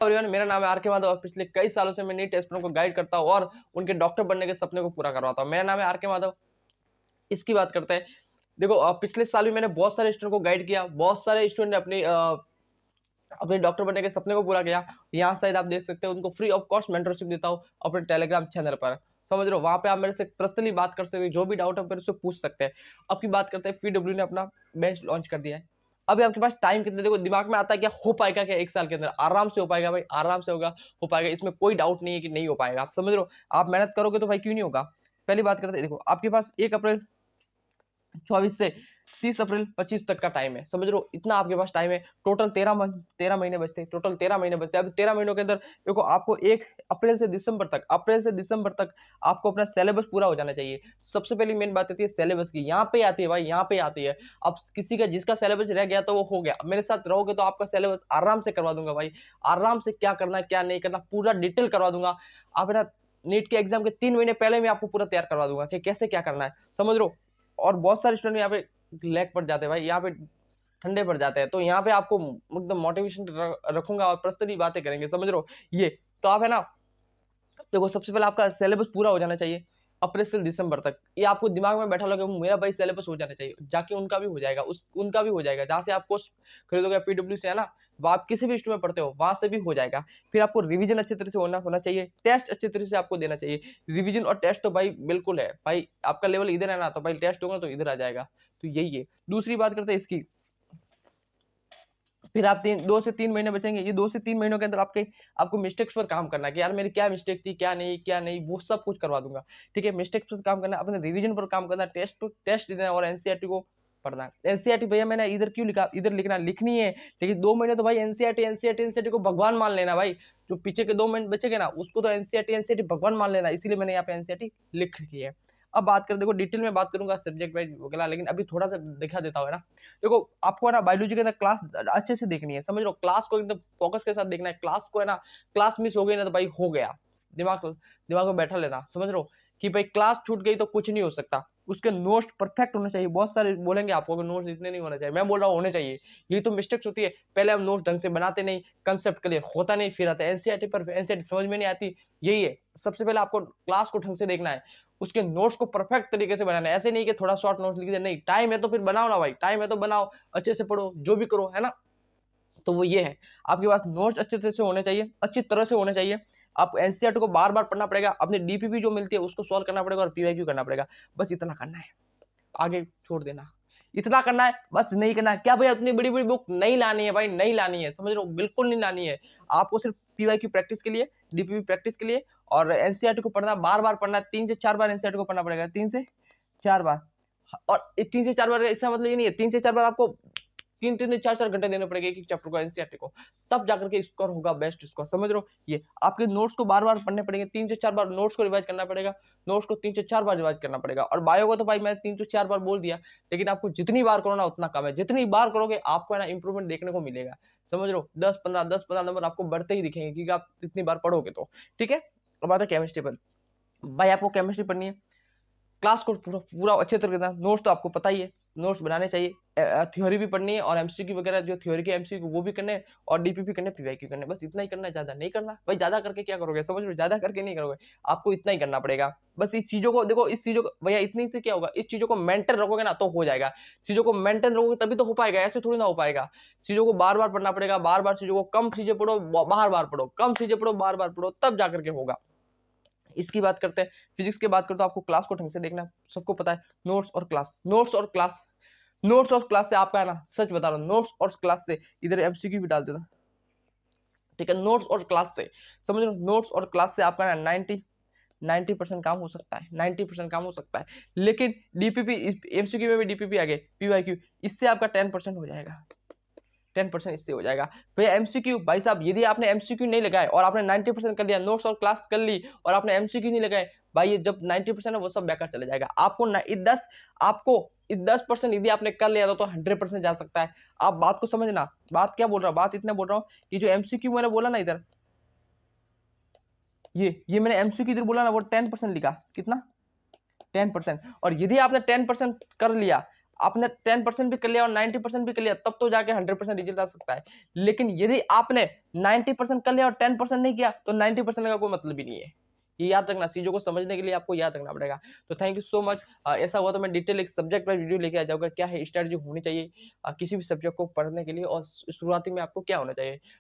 Everyone, मेरा नाम है आर के माधव और पिछले कई सालों से मैं नीट स्टूडेंट को गाइड करता हूँ और उनके डॉक्टर बनने के सपने को पूरा करवाता हूँ। मेरा नाम है आर के माधव। इसकी बात करते हैं। देखो, पिछले साल भी मैंने बहुत सारे स्टूडेंट को गाइड किया, बहुत सारे स्टूडेंट ने अपने डॉक्टर बनने के सपने को पूरा किया। यहाँ शायद आप देख सकते हो, उनको फ्री ऑफ कॉस्ट मेंटरशिप देता हूँ अपने टेलीग्राम चैनल पर। समझ रहे हो, वहां पे आप मेरे से पर्सनली बात कर सकते हो, जो भी डाउट है मेरे से पूछ सकते हैं। अब की बात करते हैं, पीडब्ल्यू ने अपना बेंच लॉन्च कर दिया है। अभी आपके पास टाइम कितने, देखो दिमाग में आता है क्या हो पाएगा, क्या एक साल के अंदर आराम से हो पाएगा भाई, आराम से होगा, हो पाएगा, इसमें कोई डाउट नहीं है कि नहीं हो पाएगा। आप समझ रहे हो, आप मेहनत करोगे तो भाई क्यों नहीं होगा। पहली बात करते हैं, देखो आपके पास 1 अप्रैल 24 से 30 अप्रैल 25 तक का टाइम है। समझ रहे हो, इतना आपके पास टाइम है। टोटल 13 महीने बचते हैं, टोटल 13 महीने बचते हैं। अभी 13 महीनों के अंदर देखो, आपको 1 अप्रैल से दिसंबर तक आपको अपना सिलेबस पूरा हो जाना चाहिए। सबसे पहली मेन बात आती है सिलेबस की, यहाँ पे आती है भाई, यहाँ पे आती है। अब किसी का जिसका सिलेबस रह गया तो वो हो गया, मेरे साथ रहोगे तो आपका सिलेबस आराम से करवा दूंगा भाई। आराम से क्या करना है क्या नहीं करना पूरा डिटेल करवा दूंगा। आप है ना, नीट के एग्जाम के 3 महीने पहले मैं आपको पूरा तैयार करवा दूंगा कि कैसे क्या करना है। समझ रहे हो, और बहुत सारे स्टूडेंट यहाँ पे लैग पड़ जाते हैं भाई, यहाँ पे ठंडे पड़ जाते हैं, तो यहाँ पे आपको एकदम मोटिवेशन रखूंगा और पर्सनली बातें करेंगे। समझ रहे हो, ये तो आप है ना, देखो सबसे पहले आपका सिलेबस पूरा हो जाना चाहिए अप्रैल से दिसंबर तक। ये आपको दिमाग में बैठा लगे मेरा भाई सिलेबस हो जाना चाहिए, जाके उनका भी हो जाएगा, उनका भी हो जाएगा। जहाँ से आप कोर्स खरीदोगे पीडब्ल्यू से, है ना, आप किसी भी इंस्टीट्यूट में पढ़ते हो वहां से भी हो जाएगा। फिर आपको रिवीजन अच्छी तरह से होना चाहिए, टेस्ट अच्छी तरह से आपको देना चाहिए। रिवीजन और टेस्ट तो भाई बिल्कुल है भाई, आपका लेवल इधर है ना, तो भाई टेस्ट होगा तो इधर आ जाएगा। तो यही है। दूसरी बात करते हैं इसकी, फिर आप 2 से 3 महीने बचेंगे। ये 2 से 3 महीनों के अंदर आपको मिस्टेक्स पर काम करना है कि यार मेरी क्या मिस्टेक थी, क्या नहीं, वो सब कुछ करवा दूंगा। ठीक है, मिस्टेक्स पर काम करना, अपने रिवीजन पर काम करना, टेस्ट देना और एनसीईआरटी को पढ़ना है। एनसीईआरटी भैया मैंने इधर क्यों लिखा, इधर लिखनी है, लेकिन 2 महीने तो भाई एनसीईआरटी को भगवान मान लेना भाई। जो पीछे के 2 महीने बचेंगे ना, उसको तो एनसीईआरटी भगवान मान लेना, इसीलिए मैंने यहाँ पे एनसीईआरटी लिख रखी है। अब बात करें, देखो डिटेल में बात करूंगा सब्जेक्ट वाइज वगैरह, लेकिन अभी थोड़ा सा दिखा देता हूँ ना। देखो आपको है ना, बायोलॉजी के अंदर क्लास अच्छे से देखनी है। समझ लो, क्लास को एकदम फोकस के साथ देखना है। क्लास को है ना, क्लास मिस हो गई ना तो भाई हो गया। दिमाग में बैठा लेना। समझ लो कि भाई क्लास छूट गई तो कुछ नहीं हो सकता। उसके नोट्स परफेक्ट होने चाहिए। बहुत सारे बोलेंगे आपको कि नोट्स इतने नहीं होने चाहिए, मैं बोल रहा हूँ होने चाहिए। यही तो मिस्टेक्स होती है, पहले हम नोट्स ढंग से बनाते नहीं, कंसेप्ट क्लियर होता नहीं, फिर आता है एनसीईआरटी पर, एनसीईआरटी समझ में नहीं आती। यही है, सबसे पहले आपको क्लास को ढंग से देखना है, उसके नोट्स को परफेक्ट तरीके से बनाना है। ऐसे नहीं कि थोड़ा शॉर्ट नोट्स लिख दे, नहीं, टाइम है तो फिर बनाओ ना भाई, टाइम है तो बनाओ, अच्छे से पढ़ो, जो भी करो, है ना। तो वो ये है, आपके पास नोट्स अच्छे तरह से होने चाहिए, अच्छी तरह से होने चाहिए। आप एनसीईआरटी को बार बार पढ़ना पड़ेगा, अपनी डीपीपी जो मिलती है उसको सॉल्व करना पड़ेगा और पीवाईक्यू करना पड़ेगा। बस इतना करना है, आगे छोड़ देना। इतना करना है, बस नहीं करना है। क्या भैया उतनी बड़ी बड़ी बुक नहीं लानी है भाई, नहीं लानी है, समझ लो, बिल्कुल नहीं लानी है। आपको सिर्फ पीवाईक्यू प्रैक्टिस के लिए, डीपीपी प्रैक्टिस के लिए और एनसीईआरटी को पढ़ना, बार बार पढ़ना, 3 से 4 बार एनसीईआरटी को पढ़ना पड़ेगा, 3 से 4 बार। और 3 से 4 बार इसका मतलब ये नहीं है 3 से 4 बार आपको 3 3 4 4 घंटे देने पड़ेंगे एक एक चैप्टर को, एनसीईआरटी को, तब जाकर के स्कोर होगा बेस्ट स्कोर। समझ रहे हो, ये आपके नोट्स को बार बार पढ़ने पड़ेंगे, 3 से 4 बार नोट्स को रिवाइज करना पड़ेगा, नोट्स को 3 से 4 बार रिवाइज करना पड़ेगा। और बायो को तो भाई मैं 3 से 4 बार बोल दिया, लेकिन आपको जितनी बार करो ना उतना कम है। जितनी बार करोगे आपको है ना इंप्रूवमेंट देखने को मिलेगा। समझ रहे हो, 10 15 नंबर आपको बढ़ते ही दिखेंगे, क्योंकि आप इतनी बार पढ़ोगे तो। ठीक है, अब आता है केमिस्ट्री पर। भाई आपको केमिस्ट्री पढ़नी है, क्लास को पूरा पूरा अच्छे तरीके से, नोट्स तो आपको पता ही है, नोट्स बनाने चाहिए। थ्योरी भी पढ़नी है और एमसीक्यू वगैरह, जो थ्योरी के एमसीक्यू वो भी करने हैं, और डीपीपी करने, पीवाईक्यू करने, बस इतना ही करना है, ज्यादा नहीं करना भाई। ज्यादा करके क्या करोगे, समझ लो, ज्यादा करके नहीं करोगे, आपको इतना ही करना पड़ेगा। बस इस चीजों को देखो, इस चीजों को भैया इतनी से क्या होगा, इस चीजों को मेंटेन रखोगे ना तो हो जाएगा। चीजों को मेंटेन रखोगे तभी तो हो पाएगा, ऐसे थोड़ी ना हो पाएगा। चीजों को बार बार पढ़ना पड़ेगा, बार बार चीजों को, कम चीजें पढ़ो बार बार पढ़ो, कम चीजें पढ़ो बार बार पढ़ो, तब जाकर के होगा। इसकी बात करते हैं, फिजिक्स की बात करते तो आपको क्लास को ढंग से देखना है, सबको पता है। नोट्स और क्लास, नोट्स और क्लास से आपका है ना, सच बता रहा हूँ, नोट्स और क्लास से, इधर एमसीक्यू भी डाल देना। ठीक है, नोट्स और क्लास से, समझ लो, नोट्स और क्लास से आपका ना 90% काम हो सकता है, 90% काम हो सकता है। लेकिन डीपीपी, एमसीक्यू में भी डीपीपी आ गए, पीवाईक्यू, इससे आपका 10% हो जाएगा, 10% इससे हो जाएगा। भैया एमसीक्यू, भाई साहब यदि आपने एमसीक्यू नहीं लगाए और आपने 90% कर लिया, नोट्स और क्लास कर ली और आपने एमसीक्यू नहीं लगाए, भाई ये जब 90% है वो सब बेकार चले जाएगा। आपको 10% यदि आपने कर लिया तो 100% जा सकता है। आप बात को समझना, बात क्या बोल रहा हूँ, बात इतना बोल रहा हूँ कि जो एमसीक्यू मैंने बोला ना इधर, ये मैंने एमसीक्यू इधर बोला ना, वो 10% लिखा, कितना, 10%। और यदि आपने 10% कर लिया, आपने 10% भी कर लिया और 90% भी कर लिया, तब तो जाके 100% रिजल्ट आ सकता है। लेकिन यदि आपने 90% कर लिया और 10% नहीं किया, तो 90% का कोई मतलब ही नहीं है। ये याद रखना, चीज़ों को समझने के लिए आपको याद रखना पड़ेगा। तो थैंक यू सो मच। ऐसा हुआ तो मैं डिटेल एक सब्जेक्ट वाइज़ वीडियो लेके आ जाऊँगा, क्या है स्ट्रैटेजी होनी चाहिए किसी भी सब्जेक्ट को पढ़ने के लिए और शुरुआती में आपको क्या होना चाहिए।